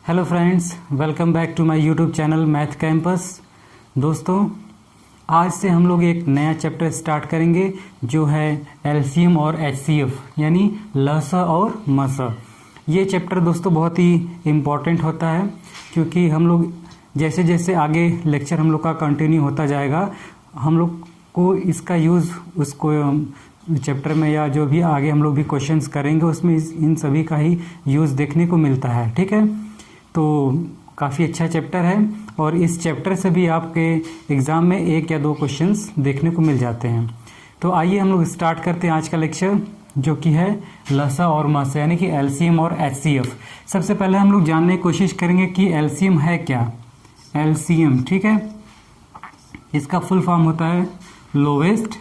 Hello friends, welcome back to my YouTube channel math campus. दोस्तों, आज से हम लोग एक नया चैप्टर स्टार्ट करेंगे जो है एलसीएम और एचसीएफ यानी लसा और मसा। ये चैप्टर दोस्तों बहुत ही इम्पॉर्टेंट होता है क्योंकि हम लोग जैसे जैसे आगे लेक्चर हम लोग का कंटिन्यू होता जाएगा, हम लोग को इसका यूज़ उसको चैप्टर में या जो भी आगे हम लोग भी क्वेश्चंस करेंगे उसमें इन सभी का ही यूज़ देखने को मिलता है। ठीक है, तो काफ़ी अच्छा चैप्टर है और इस चैप्टर से भी आपके एग्ज़ाम में एक या दो क्वेश्चंस देखने को मिल जाते हैं। तो आइए हम लोग स्टार्ट करते हैं आज का लेक्चर जो कि है लसा और मसा यानी कि एलसीएम और एचसीएफ। सबसे पहले हम लोग जानने की कोशिश करेंगे कि एलसीएम है क्या। एलसीएम, ठीक है, इसका फुल फॉर्म होता है लोवेस्ट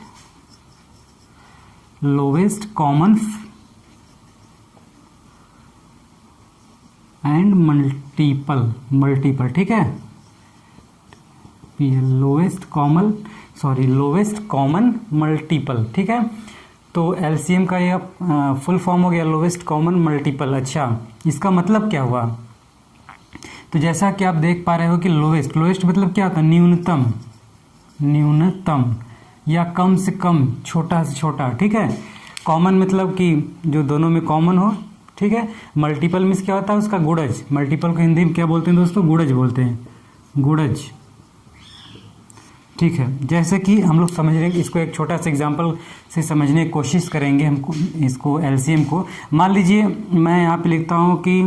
कॉमन एंड मल्टीपल, ठीक है, लोवेस्ट कॉमन मल्टीपल, ठीक है। तो एलसीएम का यह फुल फॉर्म हो गया लोवेस्ट कॉमन मल्टीपल। अच्छा, इसका मतलब क्या हुआ? तो जैसा कि आप देख पा रहे हो कि लोवेस्ट मतलब क्या होता है? न्यूनतम या कम से कम, छोटा से छोटा, ठीक है। कॉमन मतलब कि जो दोनों में कॉमन हो, ठीक है। मल्टीपल मीन्स क्या होता है? उसका गुणज। मल्टीपल को हिंदी में क्या बोलते हैं दोस्तों? गुणज बोलते हैं, गुणज, ठीक है। जैसे कि हम लोग समझ रहे हैं, इसको एक छोटा सा एग्जांपल से समझने की कोशिश करेंगे हमको इसको एलसीएम को। मान लीजिए मैं यहाँ पे लिखता हूँ कि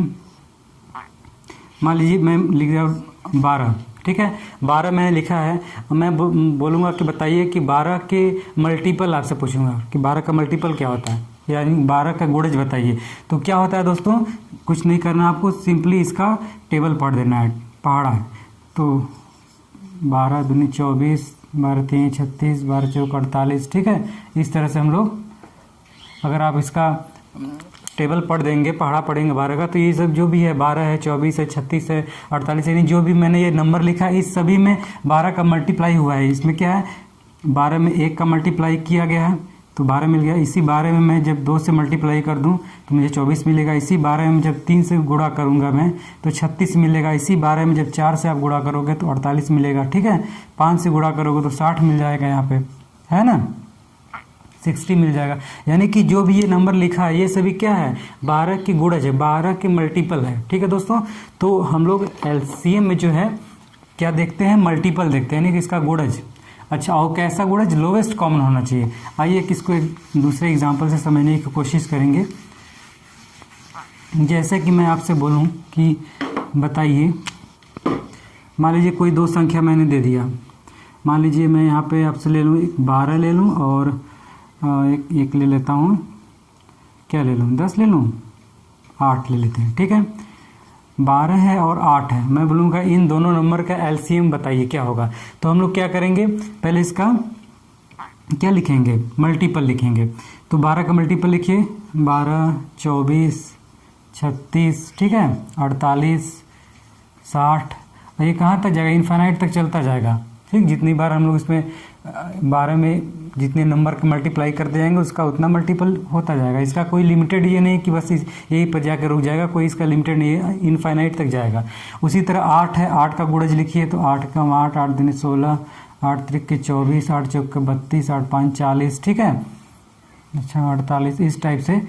मान लीजिए मैं लिख रहा हूँ 12, ठीक है। 12 मैंने लिखा है, मैं बोलूँगा कि बताइए कि 12 के मल्टीपल, आपसे पूछूंगा कि 12 का मल्टीपल क्या होता है, यानी 12 का गुणज बताइए। तो क्या होता है दोस्तों? कुछ नहीं करना, आपको सिंपली इसका टेबल पढ़ देना है, पढ़ा है। तो 12 दूनी 24, 12 तीन 36, 12 चौक 48, ठीक है। इस तरह से हम लोग, अगर आप इसका टेबल पढ़ देंगे, पढ़ा पढ़ेंगे 12 का, तो ये सब जो भी है 12 है, 24 है, 36 है, 48 यानी जो भी मैंने ये नंबर लिखा है इस सभी में 12 का मल्टीप्लाई हुआ है। इसमें क्या है? 12 में 1 का मल्टीप्लाई किया गया है तो 12 मिल गया। इसी 12 में मैं जब 2 से मल्टीप्लाई कर दूं तो मुझे 24 मिलेगा। इसी 12 में जब 3 से गुणा करूंगा मैं तो 36 मिलेगा। इसी 12 में जब 4 से आप गुणा करोगे तो 48 मिलेगा, ठीक है। 5 से गुणा करोगे तो 60 मिल जाएगा, यहाँ पे है ना, 60 मिल जाएगा। यानी कि जो भी ये नंबर लिखा है ये सभी क्या है? 12 की गुणज है, 12 के मल्टीपल है, ठीक है दोस्तों। तो हम लोग एलसीएम में जो है क्या देखते हैं? मल्टीपल देखते हैं, यानी कि इसका गुणज। अच्छा, और कैसा गुणज? लोवेस्ट कॉमन होना चाहिए। आइए किसको एक दूसरे एग्जांपल से समझने की कोशिश करेंगे। जैसे कि मैं आपसे बोलूं कि बताइए, मान लीजिए कोई दो संख्या मैंने दे दिया। मान लीजिए मैं यहाँ पे आपसे ले लूँ 12 ले लूँ और एक ले लेता हूँ, क्या ले लूँ? 10 ले लूँ, 8 ले लेते हैं, ठीक है। 12 है और 8 है। मैं बोलूँगा इन दोनों नंबर का एलसीएम बताइए क्या होगा। तो हम लोग क्या करेंगे? पहले इसका क्या लिखेंगे? मल्टीपल लिखेंगे। तो 12 का मल्टीपल लिखिए, 12, 24, 36, ठीक है, 48, 60। ये कहाँ तक जाएगा? इनफाइनाइट तक चलता जाएगा, ठीक। जितनी बार हम लोग इसमें 12 में जितने नंबर के मल्टीप्लाई करते जाएंगे उसका उतना मल्टीपल होता जाएगा। इसका कोई लिमिटेड ये नहीं कि बस यही पर जाकर रुक जाएगा, कोई इसका लिमिटेड नहीं है, इनफाइनाइट तक जाएगा। उसी तरह 8 है, 8 का गुणज लिखिए। तो 8 का 8, 8 दूनी 16, 8 त्रिक के 24, 8 चौक के 32, 8 5 40, ठीक है। अच्छा, 48, इस टाइप से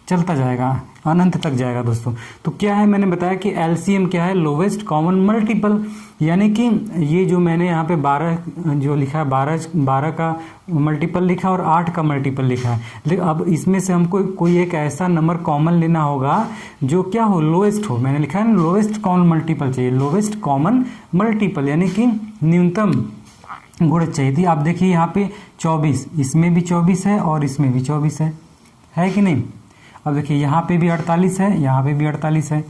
चलता जाएगा, अनंत तक जाएगा दोस्तों। तो क्या है? मैंने बताया कि एलसीएम क्या है? Lowest common multiple. यानी कि ये जो मैंने यहाँ पे 12 जो लिखा है, 12 का मल्टीपल लिखा और 8 का मल्टीपल लिखा है। लेकिन अब इसमें से हमको कोई एक ऐसा नंबर कॉमन लेना होगा जो क्या हो? लोवेस्ट हो। मैंने लिखा है लोवेस्ट कॉमन मल्टीपल चाहिए, लोवेस्ट कॉमन मल्टीपल, यानी कि न्यूनतम गुणज चाहिए थी। आप देखिए यहाँ पे 24, इसमें भी 24 है और इसमें भी 24 है कि नहीं? अब देखिए यहाँ पे भी 48 है, यहाँ पे भी 48 है।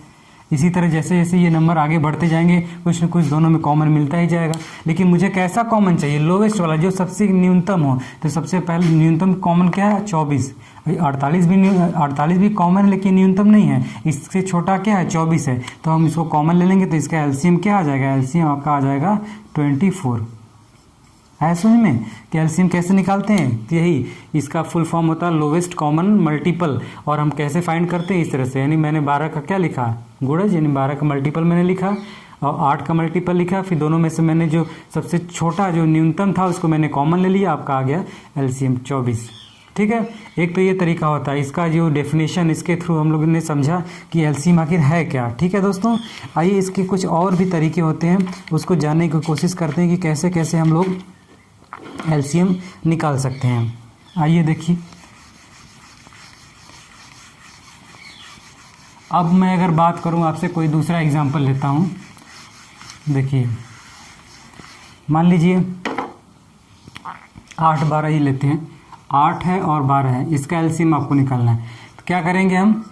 इसी तरह जैसे जैसे ये नंबर आगे बढ़ते जाएंगे कुछ न कुछ दोनों में कॉमन मिलता ही जाएगा। लेकिन मुझे कैसा कॉमन चाहिए? लोवेस्ट वाला, जो सबसे न्यूनतम हो। तो सबसे पहले न्यूनतम कॉमन क्या है? 24। 48 भी कॉमन है लेकिन न्यूनतम नहीं है। इससे छोटा क्या है? 24 है। तो हम इसको कॉमन ले लेंगे तो इसका एलसीएम क्या आ जाएगा? एलसीएम आपका आ जाएगा 24। है समझ में कि एलसीएम कैसे निकालते हैं? तो यही इसका फुल फॉर्म होता है लोवेस्ट कॉमन मल्टीपल। और हम कैसे फाइंड करते हैं? इस तरह से, यानी मैंने 12 का क्या लिखा, गुणज, यानी 12 का मल्टीपल मैंने लिखा और 8 का मल्टीपल लिखा, फिर दोनों में से मैंने जो सबसे छोटा जो न्यूनतम था उसको मैंने कॉमन ले लिया, आपका आ गया एलसीएम 24। ठीक है, एक तो ये तरीका होता है। इसका जो डेफिनेशन, इसके थ्रू हम लोगों ने समझा कि एलसीएम आखिर है क्या। ठीक है दोस्तों, आइए इसके कुछ और भी तरीके होते हैं, उसको जानने की कोशिश करते हैं कि कैसे कैसे हम लोग एलसीएम निकाल सकते हैं। आइए देखिए, अब मैं अगर बात करूं आपसे, कोई दूसरा एग्जांपल लेता हूं। देखिए, मान लीजिए 8 12 ही लेते हैं, 8 है और 12 है, इसका एलसीएम आपको निकालना है। तो क्या करेंगे हम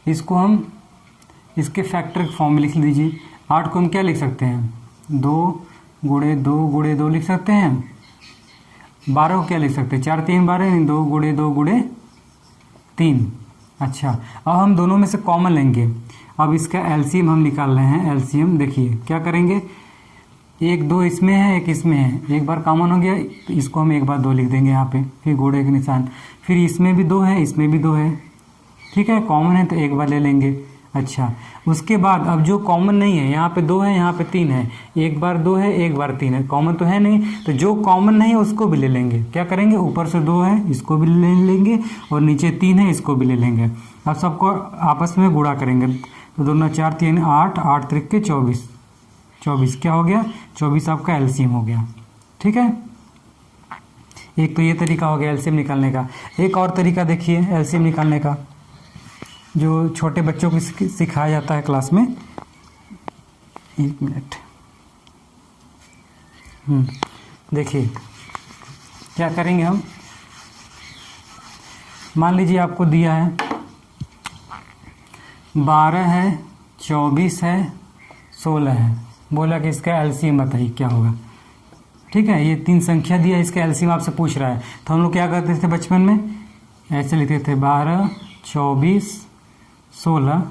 इसके फैक्टर फॉर्म में लिख लीजिए। 8 को हम क्या लिख सकते हैं, 2 गुणे 2 गुणे 2 लिख सकते हैं। 12 को क्या लिख सकते हैं, 4 3 12, 2 गुणे 2 गुणे 3। अच्छा, अब हम दोनों में से कॉमन लेंगे। अब इसका एलसीएम हम निकाल रहे हैं। एलसीएम देखिए क्या करेंगे, 1 2 इसमें है, 1 इसमें है, एक बार कॉमन हो गया तो इसको हम एक बार 2 लिख देंगे यहाँ पे, फिर गुणे के निशान, फिर इसमें भी 2 है, इसमें भी 2 है। ठीक है, कॉमन है तो एक बार ले लेंगे। अच्छा, उसके बाद अब जो कॉमन नहीं है, यहाँ पे 2 है, यहाँ पे 3 है, एक बार 2 है, एक बार 3 है, कॉमन तो है नहीं, तो जो कॉमन नहीं है उसको भी ले लेंगे। क्या करेंगे, ऊपर से 2 है इसको भी ले लेंगे और नीचे 3 है इसको भी ले लेंगे। अब सबको आपस में गुणा करेंगे, तो 2 4 3 8, 8 3 24, 24 क्या हो गया, 24 आपका एलसीएम हो गया। ठीक है, एक तो ये तरीका हो गया एलसीएम निकालने का। एक और तरीका देखिए एलसीएम निकालने का, जो छोटे बच्चों को सिखाया जाता है क्लास में। 1 मिनट, देखिए क्या करेंगे हम। मान लीजिए आपको दिया है 12 है, 24 है, 16 है, बोला कि इसका एलसीएम बताइए क्या होगा। ठीक है, ये 3 संख्या दिया, इसका एलसीएम आपसे पूछ रहा है। तो हम लोग क्या करते थे बचपन में, ऐसे लिखते थे 12 24 16,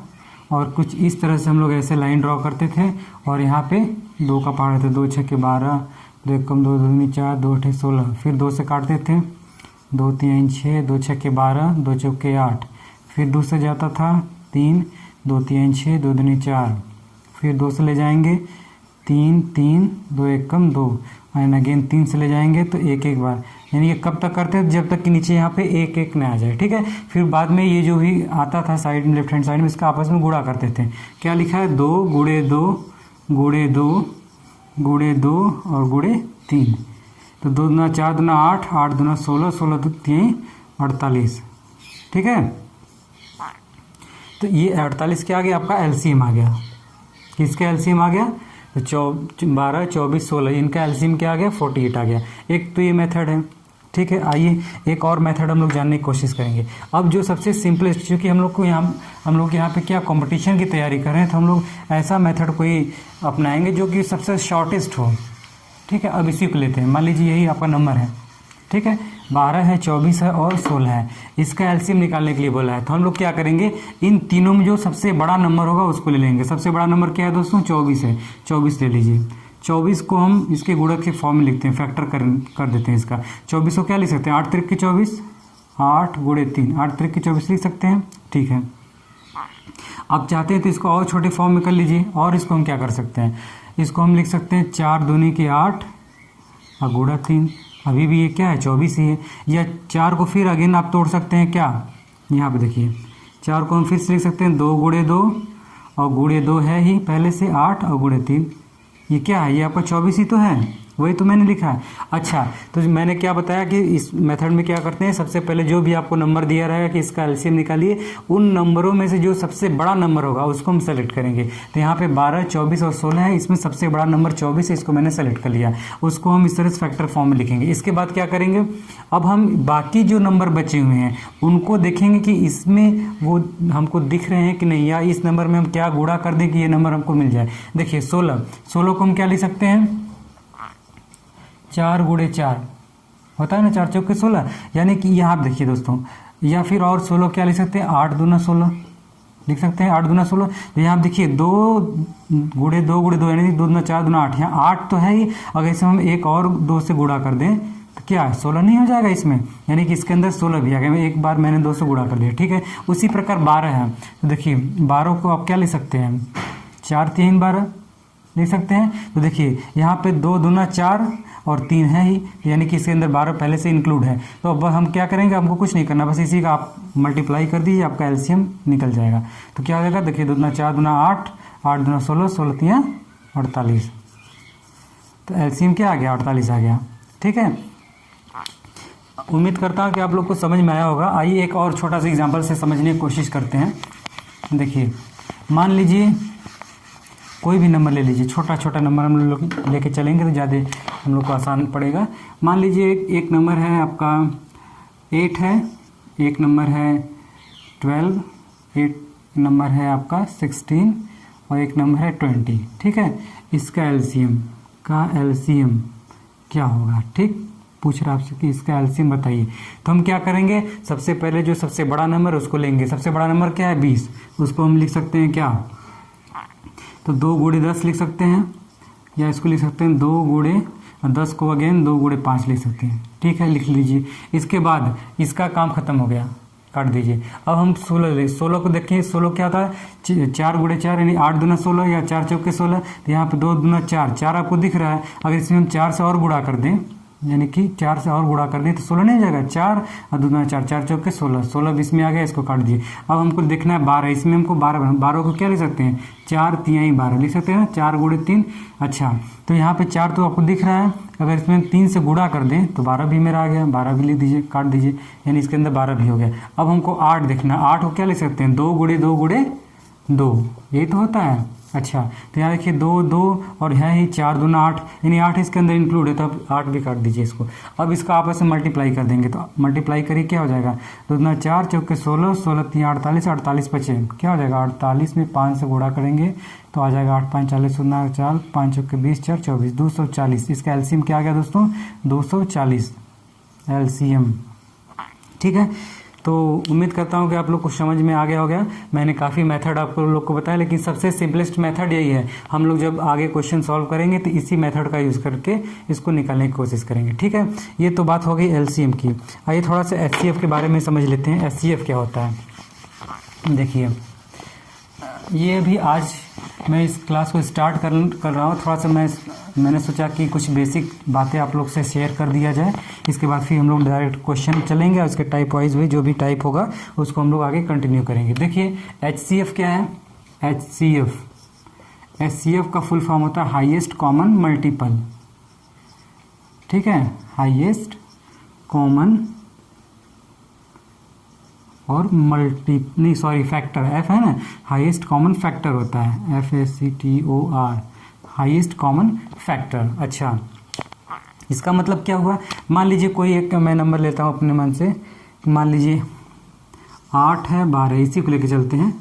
और कुछ इस तरह से हम लोग ऐसे लाइन ड्रॉ करते थे और यहाँ पे 2 का पहाड़ थे, 2 6 12, 2 1 2 2 4, 2 8 16, फिर 2 से काटते थे, 2 3 6, 2 6 12, 2 4 8, फिर 2 से जाता था 3, 2 3 6, 2 2 4, फिर 2 से ले जाएंगे 3 3, 2 1 2, एंड अगेन 3 से ले जाएंगे तो एक एक बार, यानी ये कब तक करते हैं, जब तक कि नीचे यहाँ पे एक एक न आ जाए। ठीक है, फिर बाद में ये जो भी आता था साइड में, लेफ्ट हैंड साइड में, इसका आपस में गुणा करते थे। क्या लिखा है, 2 गुणे 2 गुणे 2 गुणे 2 और गुणे 3, तो 2 दूना 4 दूना 8, 8 दूना 16, 16 2 3 48। ठीक है, तो ये 48 क्या आ गया, आपका एलसीएम आ गया। किसका एलसीएम आ गया, तो 12 24 16, इनका एलसीएम क्या आ गया, 48 आ गया। एक तो ये मेथड है। ठीक है, आइए एक और मेथड हम लोग जानने की कोशिश करेंगे। अब जो सबसे सिंपलेस्ट, क्योंकि हम लोग यहाँ पे क्या कंपटीशन की तैयारी कर रहे हैं, तो हम लोग ऐसा मेथड कोई अपनाएंगे जो कि सबसे शॉर्टेस्ट हो। ठीक है, अब इसी को लेते हैं। मान लीजिए यही आपका नंबर है। ठीक है, 12 है, 24 है और 16 है, इसका एलसीएम निकालने के लिए बोला है। तो हम लोग क्या करेंगे, इन तीनों में जो सबसे बड़ा नंबर होगा उसको ले लेंगे। सबसे बड़ा नंबर क्या है दोस्तों, 24 है, 24 ले लीजिए। 24 को हम इसके गुणक के फॉर्म में लिखते हैं, फैक्टर कर देते हैं इसका। 24 को क्या लिख सकते हैं, 8 3 24, 8 गुणे 3, 8 3 24 लिख सकते हैं। ठीक है, आप चाहते हैं तो इसको और छोटे फॉर्म में कर लीजिए, और इसको हम क्या कर सकते हैं, इसको हम लिख सकते हैं 4 दूनी की 8 और गुणा 3, अभी भी ये क्या है, 24 ही है। या 4 को फिर अगेन आप तोड़ सकते हैं, क्या, यहाँ पे देखिए 4 को हम फिर से लिख सकते हैं 2 गुणे 2 और गुणे 2 है ही पहले से 8 और गुणे 3, ये क्या है, ये आपका 24 ही तो है, वही तो मैंने लिखा है। अच्छा, तो मैंने क्या बताया कि इस मेथड में क्या करते हैं, सबसे पहले जो भी आपको नंबर दिया रहेगा कि इसका एलसीएम निकालिए, उन नंबरों में से जो सबसे बड़ा नंबर होगा उसको हम सेलेक्ट करेंगे। तो यहाँ पे 12 24 और 16 है, इसमें सबसे बड़ा नंबर 24 है, इसको मैंने सेलेक्ट कर लिया, उसको हम इस तरह से फैक्टर फॉर्म में लिखेंगे। इसके बाद क्या करेंगे, अब हम बाकी जो नंबर बचे हुए हैं उनको देखेंगे कि इसमें वो हमको दिख रहे हैं कि नहीं, या इस नंबर में हम क्या गुणा कर दें कि ये नंबर हमको मिल जाए। देखिए 16 को हम क्या लिख सकते हैं, 4 गुणे 4 होता है ना, 4 चौके 16, यानी कि यहाँ आप देखिए दोस्तों, या फिर और 16 क्या लिख सकते हैं, 8 दूना 16, लिख सकते हैं 8 दूना 16। तो यहाँ देखिए 2 गुणे 2 गुणे 2 यानी 2 दूना 4 दूना 8, यहाँ 8 तो है ही, अगर इसे हम एक और 2 से गुणा कर दें तो क्या 16 नहीं हो जाएगा इसमें, यानी कि इसके अंदर 16 भी आ गया। एक बार मैंने 2 से गुणा कर दिया, ठीक है। उसी प्रकार 12 है, तो देखिए 12 को आप क्या लिख सकते हैं, 4 3 12 लिख सकते हैं। तो देखिए यहाँ पे 2 दूना 4 और 3 है ही, यानी कि इसके अंदर 12 पहले से इंक्लूड है। तो अब हम क्या करेंगे, हमको कुछ नहीं करना, बस इसी का आप मल्टीप्लाई कर दीजिए, आपका एलसीएम निकल जाएगा। तो क्या हो जाएगा, देखिए 2 दूना 4 दूना 8, 8 दूना 16, 16 3 48। तो एलसीएम क्या आ गया, 48 आ गया, ठीक है। उम्मीद करता हूँ कि आप लोग को समझ में आया होगा। आइए एक और छोटा सा एग्जाम्पल से समझने की कोशिश करते हैं। देखिए मान लीजिए कोई भी नंबर ले लीजिए, छोटा छोटा नंबर हम लोग लेके चलेंगे तो ज़्यादा हम लोग को आसान पड़ेगा। मान लीजिए एक नंबर है आपका 8 है, एक नंबर है 12, एक नंबर है आपका 16 और एक नंबर है 20, ठीक है। इसका एलसीएम क्या होगा, ठीक, पूछ रहा आपसे कि इसका एलसीएम बताइए। तो हम क्या करेंगे, सबसे पहले जो सबसे बड़ा नंबर उसको लेंगे। सबसे बड़ा नंबर क्या है, 20, उसको हम लिख सकते हैं क्या, तो 2 गुणे 10 लिख सकते हैं, या इसको लिख सकते हैं 2 गुणे 10 को अगेन 2 गुणे 5 लिख सकते हैं, ठीक है, लिख लीजिए। इसके बाद इसका काम खत्म हो गया, काट दीजिए। अब हम 16 को देखिए, 16 क्या होता है, 4 गुणे 4 यानी 8 दूना 16 या 4 चौके 16। तो यहाँ पे 2 दूना 4 आपको दिख रहा है, अगर इसमें हम 4 से और गुणा कर दें, यानी कि 4 से और गुणा कर दें तो 16 नहीं हो जाएगा, 4 और दूना 4, 4 चौके 16, 16 20 में आ गया, इसको काट दिए। अब हमको देखना है 12, इसमें हमको 12 को क्या लिख सकते हैं, 4 3 12 लिख सकते हैं, 4 गुणे 3। अच्छा, तो यहाँ पे 4 तो आपको दिख रहा है, अगर इसमें 3 से गुणा कर दें तो 12 भी मेरा आ गया, 12 भी लिख दीजिए, काट दीजिए, यानी इसके अंदर 12 भी हो गया। अब हमको 8 देखना, 8 को क्या लिख सकते हैं, 2 गुणे 2 गुणे 2, यही तो होता है। अच्छा, तो यहाँ देखिए 2 2 और है ही 4 दूना 8, यानी 8 इसके अंदर इंक्लूड है, तो अब 8 भी काट दीजिए इसको। अब इसका आपस में मल्टीप्लाई कर देंगे, तो मल्टीप्लाई करिए, क्या हो जाएगा, 2 दूना 4 चौके 16, 16 3 48, 48 बचे, क्या हो जाएगा, 48 में 5 से गुणा करेंगे तो आ जाएगा 8 5 40, 4 5 चौके 20, 4 24, 240। इसका एलसीएम क्या आ गया दोस्तों, 240 एलसीएम, ठीक है। तो उम्मीद करता हूँ कि आप लोग को समझ में आ गया हो गया। मैंने काफ़ी मेथड आपको लोग को बताया, लेकिन सबसे सिंपलेस्ट मेथड यही है। हम लोग जब आगे क्वेश्चन सॉल्व करेंगे तो इसी मेथड का यूज़ करके इसको निकालने की कोशिश करेंगे, ठीक है। ये तो बात हो गई एलसीएम की। आइए थोड़ा सा एचसीएफ के बारे में समझ लेते हैं। एचसीएफ क्या होता है, देखिए ये भी आज मैं इस क्लास को स्टार्ट कर रहा हूँ, थोड़ा सा मैंने सोचा कि कुछ बेसिक बातें आप लोग से शेयर कर दिया जाए। इसके बाद फिर हम लोग डायरेक्ट क्वेश्चन चलेंगे और उसके टाइप वाइज भी जो भी टाइप होगा उसको हम लोग आगे कंटिन्यू करेंगे। देखिए एचसीएफ क्या है, एचसीएफ का फुल फॉर्म होता है हाईएस्ट कॉमन मल्टीपल, ठीक है, हाईएस्ट कॉमन और फैक्टर, एफ है ना, हाईएस्ट कॉमन फैक्टर होता है, FACTOR, हाईएस्ट कॉमन फैक्टर। अच्छा, इसका मतलब क्या हुआ, मान लीजिए कोई एक मैं नंबर लेता हूँ अपने मन से, मान लीजिए 8 है 12, इसी को लेके चलते हैं।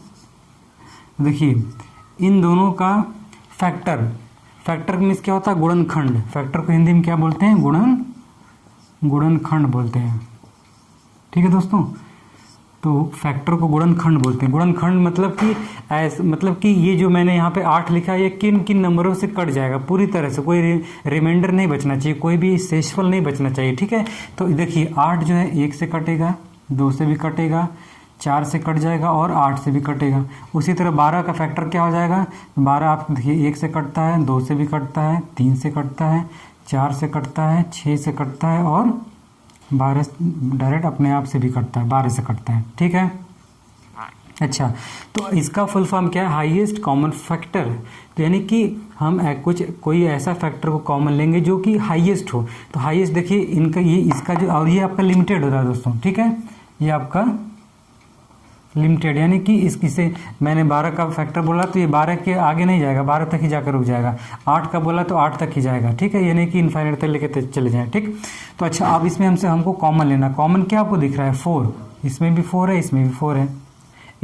देखिए इन दोनों का फैक्टर मीन्स क्या होता है, गुणनखंड। फैक्टर को हिंदी में क्या बोलते हैं, गुणनखंड बोलते हैं, ठीक है दोस्तों। तो फैक्टर को गुणनखंड बोलते हैं। गुणनखंड मतलब कि ये जो मैंने यहाँ पे 8 लिखा है ये किन किन नंबरों से कट जाएगा पूरी तरह से, कोई रिमाइंडर नहीं बचना चाहिए, कोई भी शेषफल नहीं बचना चाहिए, ठीक है। तो देखिए 8 जो है 1 से कटेगा, 2 से भी कटेगा, 4 से कट जाएगा और 8 से भी कटेगा। उसी तरह 12 का फैक्टर क्या हो जाएगा, 12 आप देखिए 1 से कटता है, 2 से भी कटता है, 3 से कटता है, 4 से कटता है, 6 से कटता है और 12 डायरेक्ट अपने आप से भी कटता है, 12 से कटता है, ठीक है। अच्छा, तो इसका फुल फॉर्म क्या है, हाईएस्ट कॉमन फैक्टर। तो यानी कि हम कोई ऐसा फैक्टर को कॉमन लेंगे जो कि हाईएस्ट हो। तो हाईएस्ट देखिए इनका इसका जो, और ये आपका लिमिटेड होता है दोस्तों, ठीक है, ये आपका लिमिटेड, यानी कि इसे मैंने 12 का फैक्टर बोला तो ये 12 के आगे नहीं जाएगा, 12 तक ही जाकर रुक जाएगा। 8 का बोला तो 8 तक ही जाएगा, ठीक है, यानी कि इनफाइनाइट तक लेके चले जाए, ठीक। तो अच्छा, अब इसमें हमको कॉमन लेना। कॉमन क्या आपको दिख रहा है, 4, इसमें भी 4 है, इसमें भी 4 है,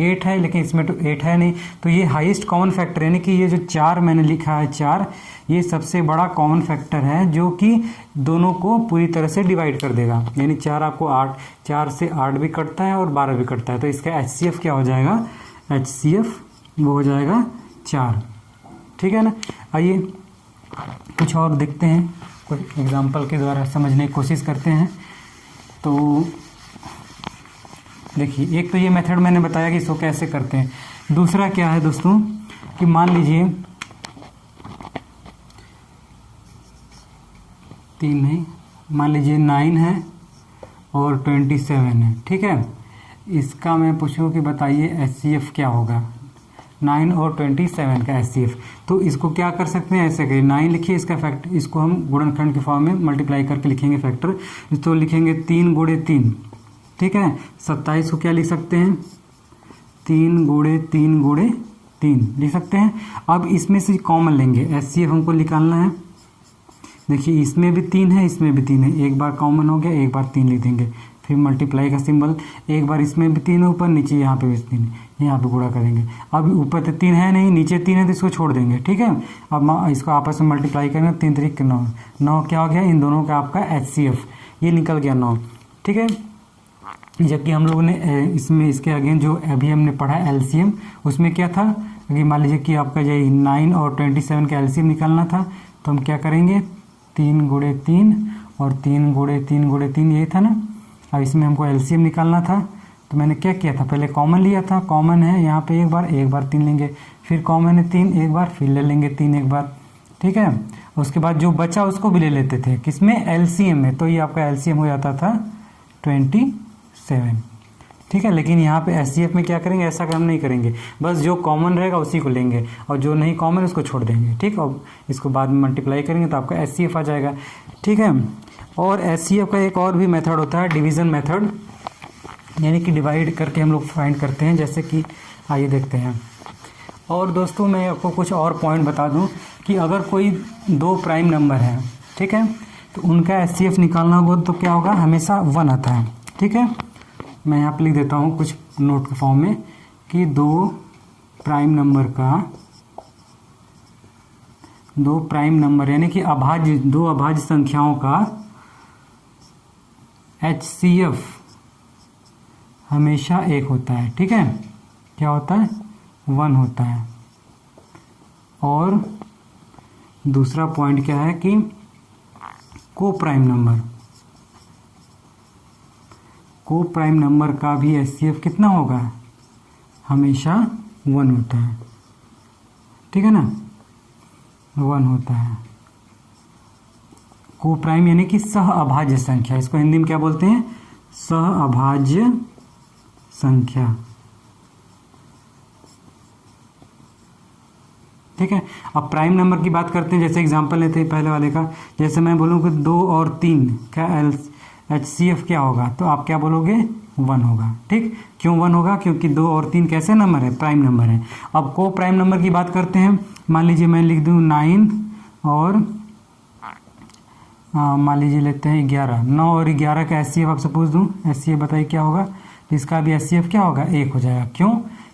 8 है, लेकिन इसमें तो 8 है नहीं। तो ये हाईएस्ट कॉमन फैक्टर, यानी कि ये जो 4 मैंने लिखा है 4, ये सबसे बड़ा कॉमन फैक्टर है जो कि दोनों को पूरी तरह से डिवाइड कर देगा। यानी 4 आपको 4 से 8 भी कटता है और 12 भी कटता है। तो इसका एचसीएफ क्या हो जाएगा, HCF वो हो जाएगा 4। ठीक है ना। आइए कुछ और देखते हैं, कुछ एग्जाम्पल के द्वारा समझने की कोशिश करते हैं। तो देखिए, एक तो ये मेथड मैंने बताया कि इसको कैसे करते हैं। दूसरा क्या है दोस्तों कि मान लीजिए 3 नहीं, मान लीजिए 9 है और 27 है। ठीक है, इसका मैं पूछूं कि बताइए HCF क्या होगा, 9 और 27 का HCF। तो इसको क्या कर सकते हैं, ऐसे करिए, 9 लिखिए, इसका फैक्टर, इसको हम गुणनखंड के फॉर्म में मल्टीप्लाई करके लिखेंगे फैक्टर। तो लिखेंगे 3 गुणे 3। ठीक है, 27 को क्या लिख सकते हैं, 3 गुणे 3 गुणे 3 लिख सकते हैं। अब इसमें से कॉमन लेंगे, HCF हमको निकालना है। देखिए, इसमें भी 3 है, इसमें भी 3 है, एक बार कॉमन हो गया, एक बार 3 लिख देंगे, फिर मल्टीप्लाई का सिंबल, एक बार इसमें भी 3 है ऊपर, नीचे यहाँ पे भी 3 है, यहाँ पे गुणा करेंगे। अब ऊपर तो 3 है नहीं, नीचे 3 है, तो इसको छोड़ देंगे। ठीक है, अब इसको आपस में मल्टीप्लाई करेंगे, 3 3 9, 9 क्या हो गया, इन दोनों का आपका HCF ये निकल गया 9। ठीक है, जबकि हम लोगों ने इसमें इसके अगेन जो अभी हमने पढ़ा LCM, उसमें क्या था कि मान लीजिए कि आपका जो 9 और 27 का LCM निकालना था, तो हम क्या करेंगे, 3 गुणे 3 और 3 गुणे 3 गुणे 3 यही था ना। अब इसमें हमको LCM निकालना था, तो मैंने क्या किया था, पहले कॉमन लिया था, कॉमन है यहाँ पे एक बार 3 लेंगे, फिर कॉमन है 3 एक बार, फिर ले लेंगे 3 एक बार। ठीक है, उसके बाद जो बचा उसको भी ले लेते थे, किसमें, LCM में। तो ये आपका LCM हो जाता था 27। ठीक है, लेकिन यहाँ पे HCF में क्या करेंगे, ऐसा काम नहीं करेंगे, बस जो कॉमन रहेगा उसी को लेंगे और जो नहीं कॉमन उसको छोड़ देंगे। ठीक, और इसको बाद में मल्टीप्लाई करेंगे तो आपका HCF आ जाएगा। ठीक है, और HCF का एक और भी मेथड होता है, डिवीज़न मेथड, यानी कि डिवाइड करके हम लोग फाइंड करते हैं, जैसे कि आइए देखते हैं। और दोस्तों मैं आपको कुछ और पॉइंट बता दूं कि अगर कोई 2 प्राइम नंबर है, ठीक है, तो उनका HCF निकालना होगा तो क्या होगा, हमेशा 1 आता है। ठीक है, मैं यहाँ पर लिख देता हूँ कुछ नोट के फॉर्म में कि 2 प्राइम नंबर यानी कि अभाज्य, 2 अभाज्य संख्याओं का HCF हमेशा 1 होता है। ठीक है, क्या होता है, 1 होता है। और दूसरा पॉइंट क्या है कि को प्राइम नंबर का भी HCF कितना होगा, हमेशा 1 होता है। ठीक है ना, 1 होता है। को प्राइम यानी कि सह अभाज्य संख्या, इसको हिंदी में क्या बोलते हैं, सह अभाज्य संख्या। ठीक है, अब प्राइम नंबर की बात करते हैं, जैसे एग्जांपल लेते हैं पहले वाले का, जैसे मैं बोलूँ कि 2 और 3 का HCF क्या होगा, तो आप क्या बोलोगे, 1 होगा। ठीक, क्यों 1 होगा, क्योंकि 2 और 3 कैसे नंबर है, प्राइम नंबर है। अब को प्राइम नंबर की बात करते हैं, मान लीजिए मैं लिख दूँ 9 और मान लीजिए लेते हैं 11, 9 और 11 का HCF आपसे पूछ दूँ, HCF बताइए क्या होगा, तो इसका भी HCF क्या होगा, 1 हो जाएगा। क्यों,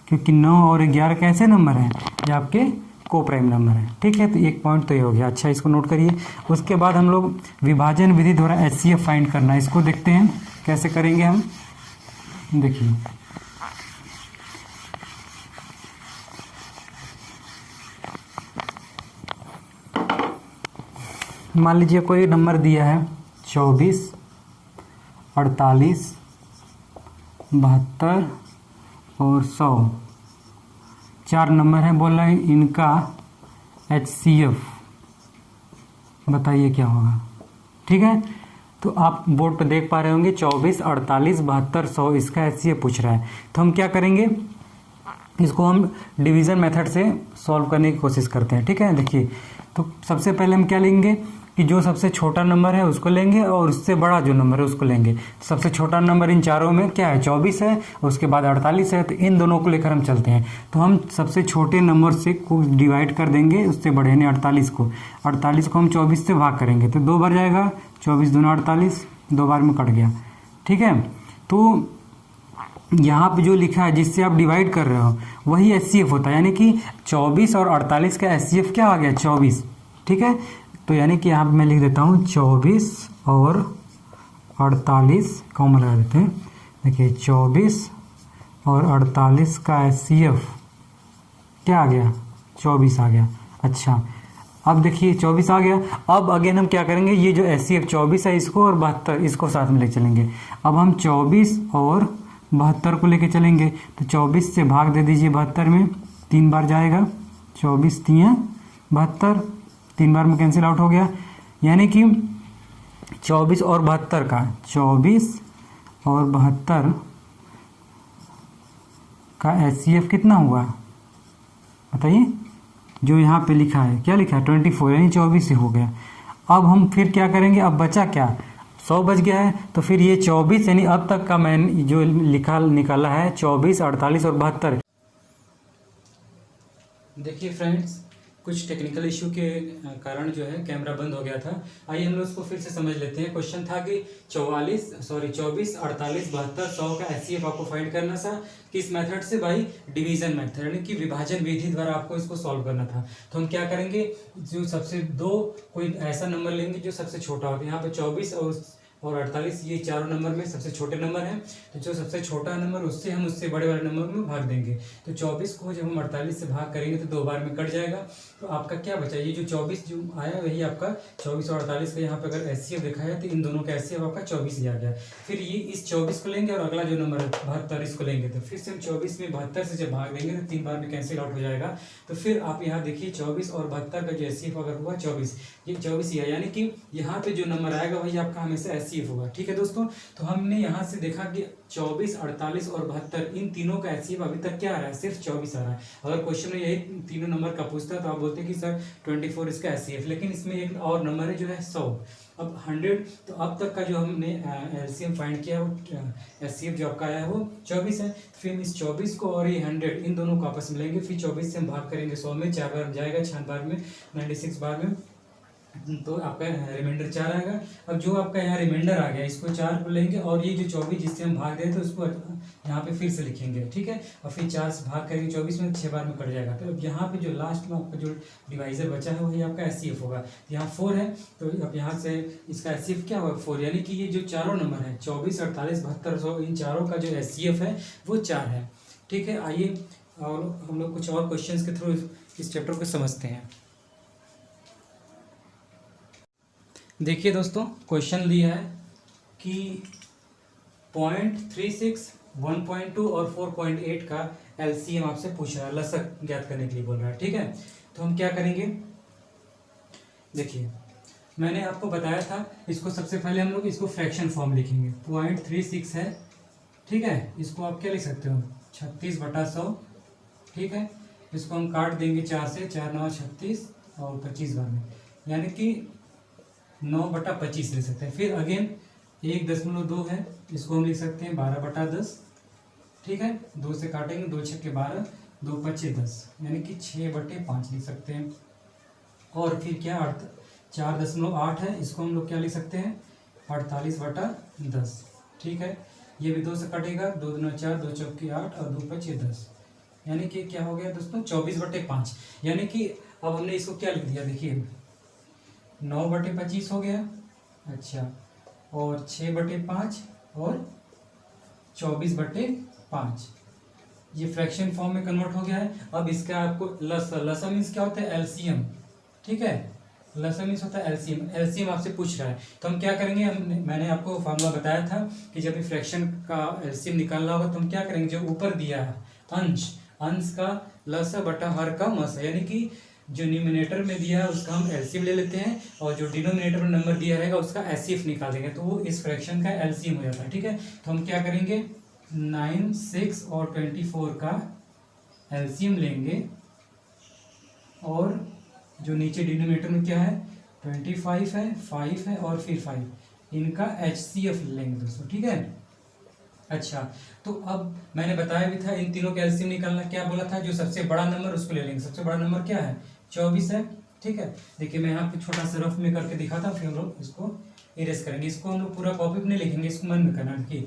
क्योंकि 9 और 11 कैसे नंबर हैं, ये आपके को प्राइम नंबर है। ठीक है, तो एक पॉइंट तो ये हो गया। अच्छा, इसको नोट करिए। उसके बाद हम लोग विभाजन विधि द्वारा HCF फाइंड करना है, इसको देखते हैं कैसे करेंगे हम। देखिए, मान लीजिए कोई नंबर दिया है 24, 48, 72 और 100, 4 नंबर है, बोल रहे हैं इनका HCF बताइए क्या होगा। ठीक है, तो आप बोर्ड पर देख पा रहे होंगे 24, 48, 72, 100 इसका HCF पूछ रहा है। तो हम क्या करेंगे, इसको हम डिवीज़न मेथड से सॉल्व करने की कोशिश करते हैं। ठीक है, देखिए, तो सबसे पहले हम क्या लेंगे कि जो सबसे छोटा नंबर है उसको लेंगे और उससे बड़ा जो नंबर है उसको लेंगे। सबसे छोटा नंबर इन चारों में क्या है, 24 है, उसके बाद 48 है, तो इन दोनों को लेकर हम चलते हैं। तो हम सबसे छोटे नंबर से को डिवाइड कर देंगे उससे बड़े, यानी 48 को हम 24 से भाग करेंगे, तो 2 बार जाएगा, 24 दूना 48, 2 बार में कट गया। ठीक है, तो यहाँ पे जो लिखा है जिससे आप डिवाइड कर रहे हो वही HCF होता है, यानी कि 24 और 48 का HCF क्या आ गया, 24। ठीक है, तो यानी कि यहाँ पे मैं लिख देता हूँ 24 और 48 कॉमन लगा देते हैं। देखिए 24 और 48 का HCF क्या आ गया, 24 आ गया। अच्छा, अब देखिए 24 आ गया। अब अगेन हम क्या करेंगे, ये जो HCF 24 है इसको और 72 इसको साथ में लेके चलेंगे। अब हम 24 और 72 को लेके चलेंगे, तो 24 से भाग दे दीजिए 72 में, 3 बार जाएगा, 24 3 72, 3 बार में कैंसिल आउट हो गया। यानी कि 24 और 72 का, 24 और 72 का HCF कितना हुआ बताइए। जो यहाँ पे लिखा है, क्या लिखा है 24, यानी 24 से हो गया। अब हम फिर क्या करेंगे, अब बचा क्या, 100 बच गया है, तो फिर ये 24 यानी अब तक का मैंने जो निकाला है 24, 48 और 72। देखिए फ्रेंड्स, कुछ टेक्निकल इशू के कारण जो है कैमरा बंद हो गया था। आइए हम लोग उसको फिर से समझ लेते हैं। क्वेश्चन था कि 24, 48, 72, 100 का HCF आपको फाइंड करना था। किस मेथड से भाई, डिवीजन मेथड, यानी कि विभाजन विधि द्वारा आपको इसको सॉल्व करना था। तो हम क्या करेंगे, जो सबसे कोई ऐसा नंबर लेंगे जो सबसे छोटा होगा। यहाँ पे 24 और 48 ये चारों नंबर में सबसे छोटे नंबर हैं, तो जो सबसे छोटा नंबर उससे हम उससे बड़े वाले नंबर में भाग देंगे। तो 24 को जब हम 48 से भाग करेंगे तो 2 बार में कट जाएगा। तो आपका क्या बचा, ये जो 24 जो आया वही आपका 24 और 48 का यहाँ पे अगर HCF देखा है तो इन दोनों का HCF आपका 24 ही आ गया। फिर ये इस 24 को लेंगे और अगला जो नंबर है 72 इसको लेंगे, तो फिर से हम 24 में 72 से जब भाग देंगे तो 3 बार में कैंसिल आउट हो जाएगा। तो फिर आप यहाँ देखिए 24 और 72 का जो HCF अगर हुआ 24, ये 24 ही है, यानी कि यहाँ पे जो नंबर आएगा वही आपका हमेशा HCF होगा। ठीक है दोस्तों, तो हमने यहाँ से देखा कि 24, 48 और 72 इन तीनों का HCF अभी तक क्या आ रहा है, सिर्फ 24 आ रहा है। अगर क्वेश्चन में यही तीनों नंबर का पूछता तो आप बोलते कि सर 24 इसका HCF, लेकिन इसमें एक और नंबर है जो है 100। अब 100, तो अब तक का जो हमने LCM फाइंड किया वो HCF जो आपका आया वो 24 है। फिर इस 24 को और ये 100 इन दोनों को आपस में लेंगे, फिर 24 से हम भाग करेंगे 100 में, 4 बार जाएगा, 6 बार में 96 बार में, तो आपका रिमाइंडर 4 आएगा। अब जो आपका यहाँ रिमाइंडर आ गया इसको 4 को लेंगे और ये जो 24 जिससे हम भाग दें तो उसको यहाँ पे फिर से लिखेंगे। ठीक है, और फिर 4 से भाग करेंगे 24 में, 6 बार में कट जाएगा। तो अब यहाँ पे जो लास्ट में आपका जो डिवाइजर बचा है वही आपका HCF होगा। यहाँ 4 है, तो अब यहाँ से इसका HCF क्या होगा 4, यानी कि ये जो चारों नंबर है 24, 48, 72, 100 इन चारों का जो HCF है वो 4 है। ठीक है, आइए और हम लोग कुछ और क्वेश्चन के थ्रू इस चैप्टर को समझते हैं। देखिए दोस्तों, क्वेश्चन दिया है कि 0.36, 1.2 और 4.8 का LCM आपसे पूछ रहा है, लसक ज्ञात करने के लिए बोल रहा है। ठीक है, तो हम क्या करेंगे, देखिए मैंने आपको बताया था, इसको सबसे पहले हम लोग इसको फ्रैक्शन फॉर्म लिखेंगे। 0.36 है, ठीक है, इसको आप क्या लिख सकते हो 36/100। ठीक है, इसको हम काट देंगे 4 से, 4 9 36 और 25 बार में, यानी कि 9/25 ले सकते हैं। फिर अगेन 1.2 है, इसको हम लिख सकते हैं 12/10। ठीक है, 2 से काटेंगे, 2 छक्के 12, 2 पच्चे 10, यानी कि 6/5 लिख सकते हैं। और फिर क्या 4.8 है, इसको हम लोग क्या लिख सकते हैं 48/10। ठीक है, ये भी 2 से कटेगा, 2 दूना 4, 2 चौके 8 और 2 पच्चे 10, यानी कि क्या हो गया दोस्तों 24/5। यानी कि अब हमने इसको क्या लिख दिया, देखिए 9/25 हो गया। अच्छा, और 6/5 और 24/5, ये फ्रैक्शन फॉर्म में कन्वर्ट हो गया है। अब इसका आपको लसा मीन्स क्या होता है LCM। ठीक है, लसा मीन्स होता है LCM आपसे पूछ रहा है, तो हम क्या करेंगे, मैंने आपको फार्मूला बताया था कि जब भी फ्रैक्शन का LCM निकालना होगा तो हम क्या करेंगे, जो ऊपर दिया है अंश का लसा बटा हर का मस, यानी कि जो न्यूमिनेटर में दिया है उसका हम LCM ले लेते हैं और जो डिनोमिनेटर में नंबर दिया रहेगा उसका HCF निकाल देंगे, तो वो इस फ्रैक्शन का LCM हो जाता है। ठीक है, तो हम क्या करेंगे 9, 6 और 24 का LCM लेंगे और जो नीचे डिनोमिनेटर में क्या है 25 है, 5 है और फिर 5, इनका HCF लेंगे दोस्तों। ठीक है, अच्छा, तो अब मैंने बताया भी था इन तीनों का LCM निकालना, क्या बोला था, जो सबसे बड़ा नंबर उसको ले लेंगे। सबसे बड़ा नंबर क्या है 24 है। ठीक है, देखिए मैं यहाँ पे छोटा सा रफ में करके दिखाता हूँ, फिर हम लोग इसको इरेज करेंगे। इसको हम लोग पूरा कॉपी पे नहीं लिखेंगे, इसको मन में करना कि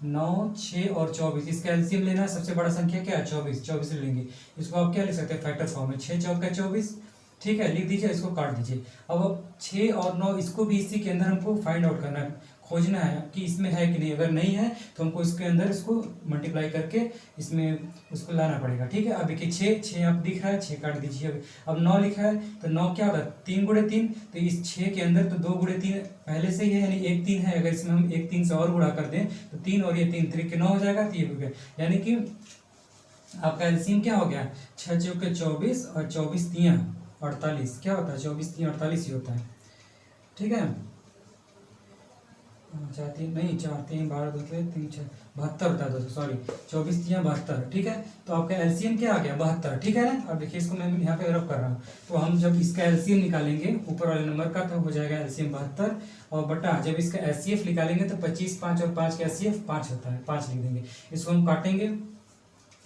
9, 6 और 24 इसका LCM लेना है। सबसे बड़ा संख्या क्या है 24 ले लेंगे। इसको आप क्या लिख सकते हैं फैक्टर फॉर्म में, 6 चौका 24। ठीक है, लिख दीजिए, इसको काट दीजिए। अब 6 और 9 इसको भी इसी के अंदर हमको फाइंड आउट करना है, खोजना है कि इसमें है कि नहीं। अगर नहीं है तो हमको इसके अंदर इसको मल्टीप्लाई करके इसमें उसको लाना पड़ेगा, ठीक है। अब देखिए 6 आप दिख रहा है, 6 काट दीजिए। अब 9 लिखा है तो 9 क्या होता है 3 गुणे 3, तो इस 6 के अंदर तो 2 गुणे 3 पहले से ही है, यानी 1 3 है। अगर इसमें हम 1 3 से और गुणा कर दें तो 3 और ये 3 3 के 9 हो जाएगा, तो ये हो गया। यानी कि आपका एलसीएम क्या हो गया 6 चौके 24 और 24 तियां 48, क्या होता है 24 तियां 48 ही होता है, ठीक है। 4 3 नहीं 4 3 12 2 3 6 72 होता है दोस्तों, सॉरी 24 तियां 72, ठीक है। तो आपका एलसीएम क्या आ गया 72, ठीक है ना। अब देखिए इसको मैं यहाँ पे रफ कर रहा हूँ, तो हम जब इसका एलसीएम निकालेंगे ऊपर वाले नंबर का तो हो जाएगा एलसीएम 72, और बटा जब इसका एचसीएफ निकालेंगे तो 25 5 और 5 का एचसीएफ 5 होता है, 5 लिख देंगे। इसको हम काटेंगे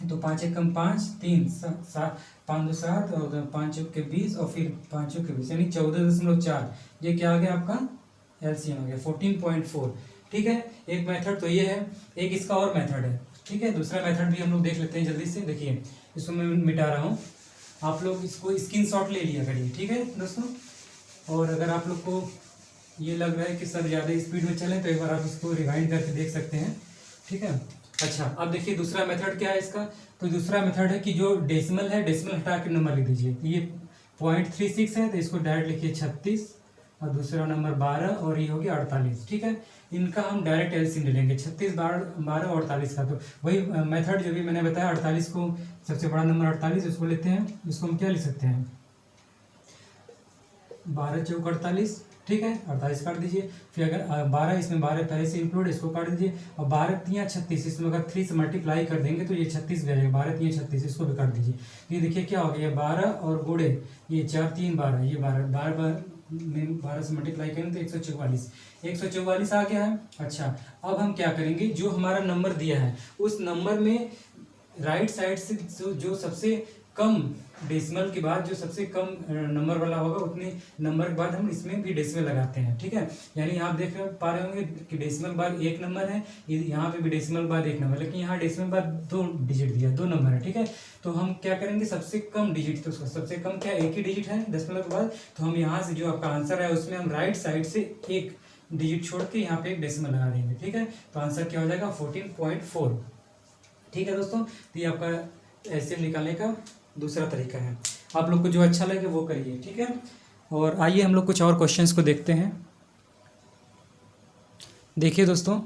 तो 5 1 5 3 7 5 2 7 और 5 के 20 और फिर 5 के 20 यानी 14.4, ये क्या आ गया आपका एलसीएम आ गया 14.4, ठीक है। एक मेथड तो ये है, एक इसका और मेथड है, ठीक है। दूसरा मेथड भी हम लोग देख लेते हैं जल्दी से। देखिए इसको मैं मिटा रहा हूँ, आप लोग इसको स्क्रीनशॉट ले लिया करिए, ठीक है दोस्तों। और अगर आप लोग को ये लग रहा है कि सर ज़्यादा स्पीड में चलें तो एक बार आप इसको रिवाइंड करके देख सकते हैं, ठीक है। अच्छा अब देखिए दूसरा मेथड क्या है इसका, तो दूसरा मेथड है कि जो डेसिमल है डेसिमल हटा के नंबर लिख दीजिए। ये 0.36 है तो इसको डायरेक्ट लिखिए 36 और दूसरा नंबर 12 और ये हो गया 48, ठीक है। इनका हम डायरेक्ट एलसीएम ले लेंगे 36 12 और 48 का। तो वही मेथड जो भी मैंने बताया 48 को सबसे बड़ा नंबर 48 उसको लेते हैं, इसको हम क्या लिख सकते हैं 12 चौक 48, ठीक है। 48 काट दीजिए। फिर अगर 12 इसमें 12 पहले से इंक्लूड इसको काट दीजिए, और 12 तियां 36 इसमें अगर 3 से मल्टीप्लाई कर देंगे तो ये 36 भी आएगा, 12 तियां 36 इसको भी काट दीजिए। ये देखिए क्या हो गया 12 और गुणे ये 4 3 12, ये 12 से मल्टीप्लाई करेंगे तो 144 आ गया है। अच्छा अब हम क्या करेंगे, जो हमारा नंबर दिया है उस नंबर में राइट साइड से जो सबसे कम डेसिमल के बाद जो सबसे कम नंबर वाला होगा उतने नंबर के बाद हम इसमें भी डेसिमल लगाते हैं, ठीक है। यानी आप देख पा रहे होंगे कि डेसिमल बाद एक नंबर है, यहाँ पे भी डेसिमल बाद एक नंबर, लेकिन यहाँ डेसिमल बाद 2 डिजिट दिया, 2 नंबर है, ठीक है। तो हम क्या करेंगे सबसे कम डिजिट, तो सबसे कम क्या एक ही डिजिट है डेसिमल के बाद, तो हम यहाँ से जो आपका आंसर है उसमें हम राइट साइड से एक डिजिट छोड़ के यहाँ पे एक डेसिमल लगा देंगे, ठीक है। तो आंसर क्या हो जाएगा 14.4, ठीक है दोस्तों। तो ये आपका एलसीएम निकालने का दूसरा तरीका है। आप लोग को जो अच्छा लगे वो करिए, ठीक है। और आइए हम लोग कुछ और क्वेश्चंस को देखते हैं। देखिए दोस्तों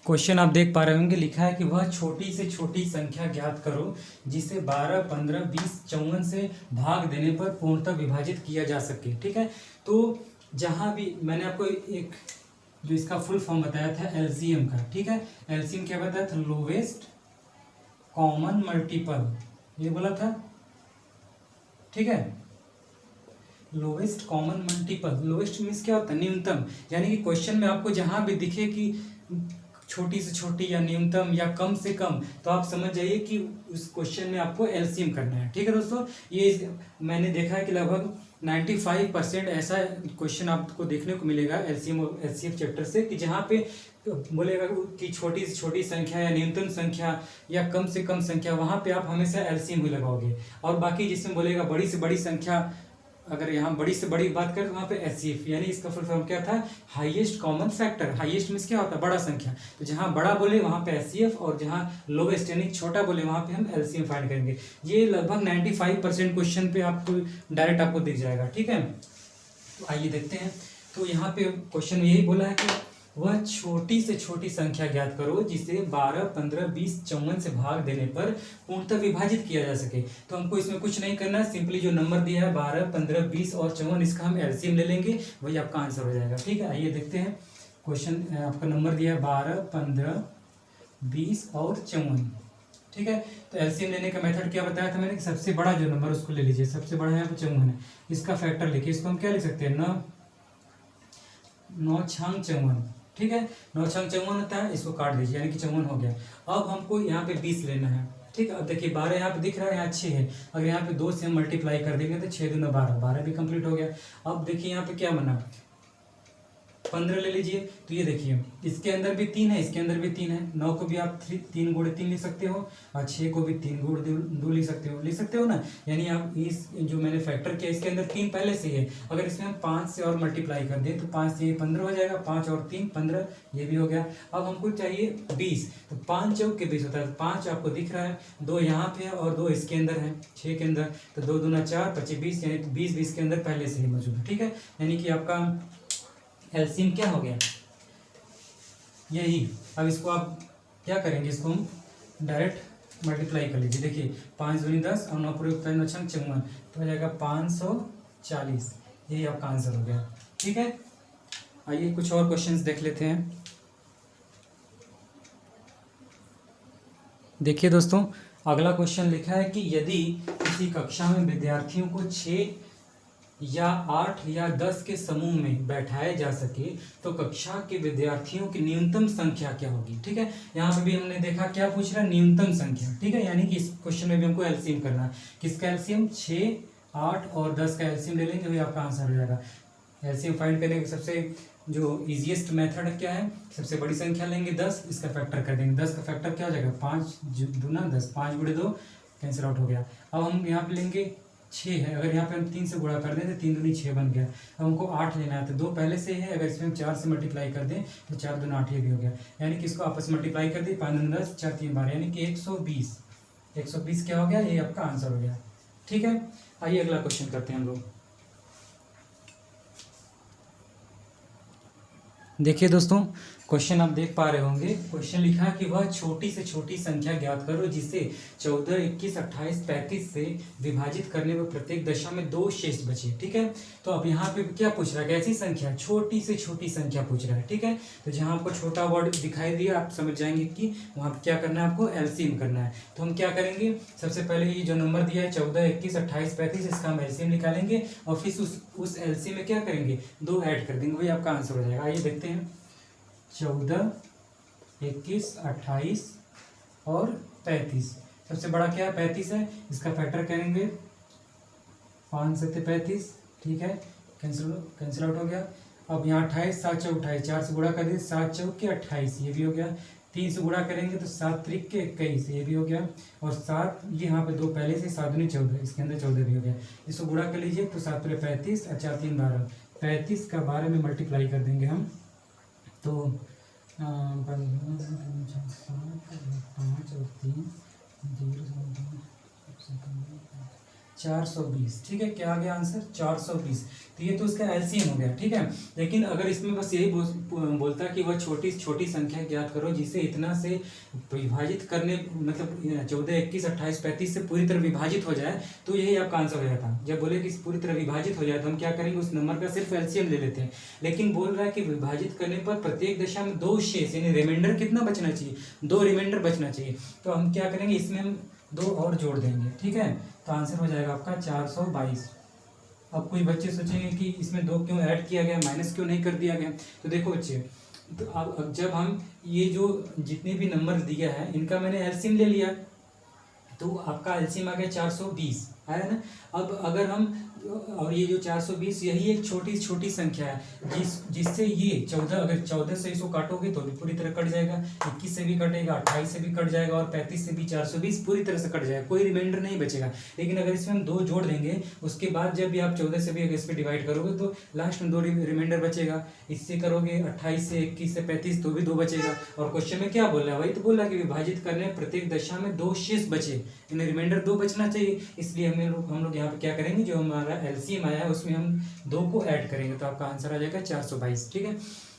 क्वेश्चन आप देख पा रहे होंगे, लिखा है कि वह छोटी से छोटी संख्या ज्ञात करो जिसे 12 15 20 54 से भाग देने पर पूर्णतः विभाजित किया जा सके, ठीक है। तो जहाँ भी मैंने आपको एक जो इसका फुल फॉर्म बताया था एलसीएम का, ठीक है। एलसीएम क्या बताया था लोवेस्ट कॉमन मल्टीपल, ये बोला था, ठीक है। Lowest common multiple, lowest means क्या होता है न्यूनतम, यानी कि क्वेश्चन में आपको जहां भी दिखे कि छोटी से छोटी या न्यूनतम या कम से कम, तो आप समझ जाइए कि उस क्वेश्चन में आपको एलसीएम करना है, ठीक है दोस्तों। ये मैंने देखा है कि लगभग 95% ऐसा क्वेश्चन आपको देखने को मिलेगा एलसीएम और एचसीएफ चैप्टर से, कि जहाँ पे बोलेगा कि छोटी से छोटी संख्या या न्यूनतम संख्या या कम से कम संख्या, वहाँ पे आप हमेशा एलसीएम ही लगाओगे। और बाकी जिसमें बोलेगा बड़ी से बड़ी संख्या, अगर यहाँ बड़ी से बड़ी बात करें तो वहाँ पे एचसीएफ, यानी इसका फुल फॉर्म क्या था highest common factor. Highest means क्या होता है बड़ा संख्या, तो जहाँ बड़ा बोले वहाँ पे एचसीएफ, और जहाँ लोवेस्ट यानी छोटा बोले वहाँ पे हम एलसीएम फाइंड करेंगे। ये लगभग 95% क्वेश्चन पे आपको डायरेक्ट आपको दिख जाएगा, ठीक है। तो आइए देखते हैं। तो यहाँ पे क्वेश्चन में यही बोला है कि वह छोटी से छोटी संख्या ज्ञात करो जिसे 12 15 20 54 से भाग देने पर पूर्णतः विभाजित किया जा सके। तो हमको इसमें कुछ नहीं करना है, सिंपली जो नंबर दिया है 12 15 20 और 54 इसका हम एलसीएम ले लेंगे, वही आपका आंसर हो जाएगा, ठीक है। आइए देखते हैं क्वेश्चन, आपका नंबर दिया है 12 15 20 और 54, ठीक है। तो एलसीएम लेने का मेथड क्या बताया था मैंने कि सबसे बड़ा जो नंबर उसको ले लीजिए, सबसे बड़ा यहाँ पे 54 है, इसका फैक्टर लिखिए, इसको हम क्या लिख सकते हैं 9 छांग 54, ठीक है। 9 छांग 54 होता है, इसको काट दीजिए यानी कि 54 हो गया। अब हमको यहाँ पे 20 लेना है, ठीक है। अब देखिए 12 यहाँ पे दिख रहा है, यहाँ 6 है, अगर यहाँ पे 2 से हम मल्टीप्लाई कर देंगे तो 6 दूना 12, 12 भी कंप्लीट हो गया। अब देखिए यहाँ पे क्या बना 15 ले लीजिए। तो ये देखिए इसके अंदर भी 3 है, इसके अंदर भी 3 है। 9 को भी आप 3 गुणे 3 लिख सकते हो और 6 को भी 3 गुणे 2 लिख सकते हो ना। यानी आप इस जो मैंने फैक्टर किया इसके अंदर 3 पहले से ही है। अगर इसमें हम 5 से और मल्टीप्लाई कर दें तो 5 से 15 हो जाएगा, 5 और 3 15, ये भी हो गया। अब हमको चाहिए 20, तो 5 चौक के 20 होता है। 5 आपको दिख रहा है, 2 यहाँ पे है और 2 इसके अंदर है 6 के अंदर, तो 2 दूना 4 25 20, यानी 20 के अंदर पहले से ही मौजूद है। ठीक है, यानी कि आपका एलसीएम क्या हो गया, यही। अब इसको आप क्या करेंगे, इसको हम डायरेक्ट मल्टीप्लाई कर लीजिए। देखिए 5 दूनी 10 और 9 पूरे 54, तो हो जाएगा 540। यही आपका आंसर हो गया। ठीक है, आइए कुछ और क्वेश्चंस देख लेते हैं। देखिए दोस्तों, अगला क्वेश्चन लिखा है कि यदि किसी कक्षा में विद्यार्थियों को 6 या 8 या 10 के समूह में बैठाया जा सके तो कक्षा के विद्यार्थियों की न्यूनतम संख्या क्या होगी। ठीक है, यहाँ पे भी हमने देखा क्या पूछ रहा है, न्यूनतम संख्या। ठीक है, यानी कि इस क्वेश्चन में भी हमको एलसीएम करना है। किसका एलसीएम, 6, 8 और 10 का एलसीएम ले लेंगे, वही आपका आंसर हो जाएगा। एलसीएम फाइंड करने का सबसे जो इजीएस्ट मेथड क्या है, सबसे बड़ी संख्या लेंगे 10, इसका फैक्टर कर देंगे। 10 का फैक्टर क्या हो जाएगा, 5 दूना 10, 5 गुणे 2 कैंसिल आउट हो गया। अब हम यहाँ पे लेंगे 6 है, अगर यहाँ पे हम 3 से गुणा कर दें तो 3 दूनी 6 बन गया। अब हमको 8 लेना है, तो 2 पहले से है, अगर इसमें हम 4 से मल्टीप्लाई कर दें तो 4 दूना 8, ये भी हो गया। यानी कि इसको आपस में मल्टीप्लाई कर दी, 5 दूना 10 4 3 12, यानी कि 120 क्या हो गया, ये आपका आंसर हो गया। ठीक है, आइए अगला क्वेश्चन करते हैं हम लोग। देखिए दोस्तों, क्वेश्चन आप देख पा रहे होंगे। क्वेश्चन लिखा है कि वह छोटी से छोटी संख्या ज्ञात करो जिसे 14, 21, 28, 35 से विभाजित करने पर प्रत्येक दशा में 2 शेष बचे। ठीक है, तो अब यहाँ पे क्या पूछ रहा है, कैसी संख्या, छोटी से छोटी संख्या पूछ रहा है। ठीक है, तो जहाँ आपको छोटा वर्ड दिखाई दिया आप समझ जाएंगे कि वहाँ पर क्या करना है, आपको एलसीएम करना है। तो हम क्या करेंगे, सबसे पहले ये जो नंबर दिया है 14, 21, 28, 35, इसका हम एलसीएम निकालेंगे और फिर उस एलसीएम में क्या करेंगे, 2 ऐड कर देंगे, वही आपका आंसर हो जाएगा। आइए देखते हैं, 14, 21, 28 और 35। सबसे बड़ा क्या है, 35 है, इसका फैक्टर करेंगे 5 7 35। ठीक है, कैंसिल आउट हो गया। अब यहाँ 28, 7 चौक 28, 4 से गुणा कर दिए, 7 चौक के 28, ये भी हो गया। 3 से गुणा करेंगे तो 7 त्रिक के 21, ये भी हो गया। और 7 ये यहाँ पे 2 पहले से, 7 दूनी 14, इसके अंदर 14 भी हो गया। इसको गुणा कर लीजिए तो 7 पूरे 35 और 4 3 12, 35 का 12 में मल्टीप्लाई कर देंगे हम, तो 5 और 3 420। ठीक है, क्या आ गया आंसर, 420। तो ये तो इसका एलसीएम हो गया। ठीक है, लेकिन अगर इसमें बस यही बोलता है कि वह छोटी छोटी संख्या ज्ञात करो जिसे इतना से विभाजित करने, मतलब 14, 21, 28, 35 से पूरी तरह विभाजित हो जाए, तो यही आपका आंसर हो जाता। जब बोले कि पूरी तरह विभाजित हो जाए तो हम क्या करेंगे, उस नंबर का सिर्फ एलसीएम ले लेते हैं। लेकिन बोल रहा है कि विभाजित करने पर प्रत्येक दशा में 2 शेष, यानी रिमाइंडर कितना बचना चाहिए, 2 रिमाइंडर बचना चाहिए। तो हम क्या करेंगे, इसमें हम 2 और जोड़ देंगे। ठीक है, तो आंसर हो जाएगा आपका 422। अब कोई बच्चे सोचेंगे कि इसमें 2 क्यों ऐड किया गया, माइनस क्यों नहीं कर दिया गया। तो देखो बच्चे, तो अब जब हम ये जो जितने भी नंबर दिया है इनका मैंने एलसीएम ले लिया, तो आपका एलसीएम आ गया 420, है ना। अब अगर हम, और ये जो 420 यही एक छोटी छोटी संख्या है जिससे ये 14, अगर 14 से इसको काटोगे तो भी पूरी तरह कट जाएगा, 21 से भी कटेगा, 28 से भी कट जाएगा और 35 से भी 420 पूरी तरह से कट जाएगा, कोई रिमाइंडर नहीं बचेगा। लेकिन अगर इसमें हम 2 जोड़ देंगे, उसके बाद जब भी आप 14 से भी अगर इस पर डिवाइड करोगे तो लास्ट में 2 रिमाइंडर बचेगा। इससे करोगे 28 से 21 से 35 तो भी 2 बचेगा। और क्वेश्चन में क्या बोल रहा है, वही तो बोल रहा है कि विभाजित करने प्रत्येक दशा में 2 शेष बचे, यानी रिमाइंडर 2 बचना चाहिए। इसलिए हम लोग यहाँ पे क्या करेंगे, जो हमारा एलसीएम आया है उसमें हम 2 को ऐड करेंगे, तो आपका आंसर आ जाएगा 422। ठीक है,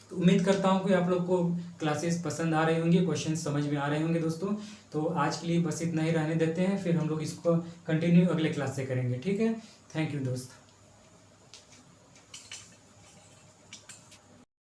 तो उम्मीद करता हूँ कि आप लोग को क्लासेस पसंद आ रहे होंगे, क्वेश्चन समझ में आ रहे होंगे दोस्तों। तो आज के लिए बस इतना ही रहने देते हैं, फिर हम लोग इसको कंटिन्यू अगले क्लास से करेंगे। ठीक है, थैंक यू दोस्त।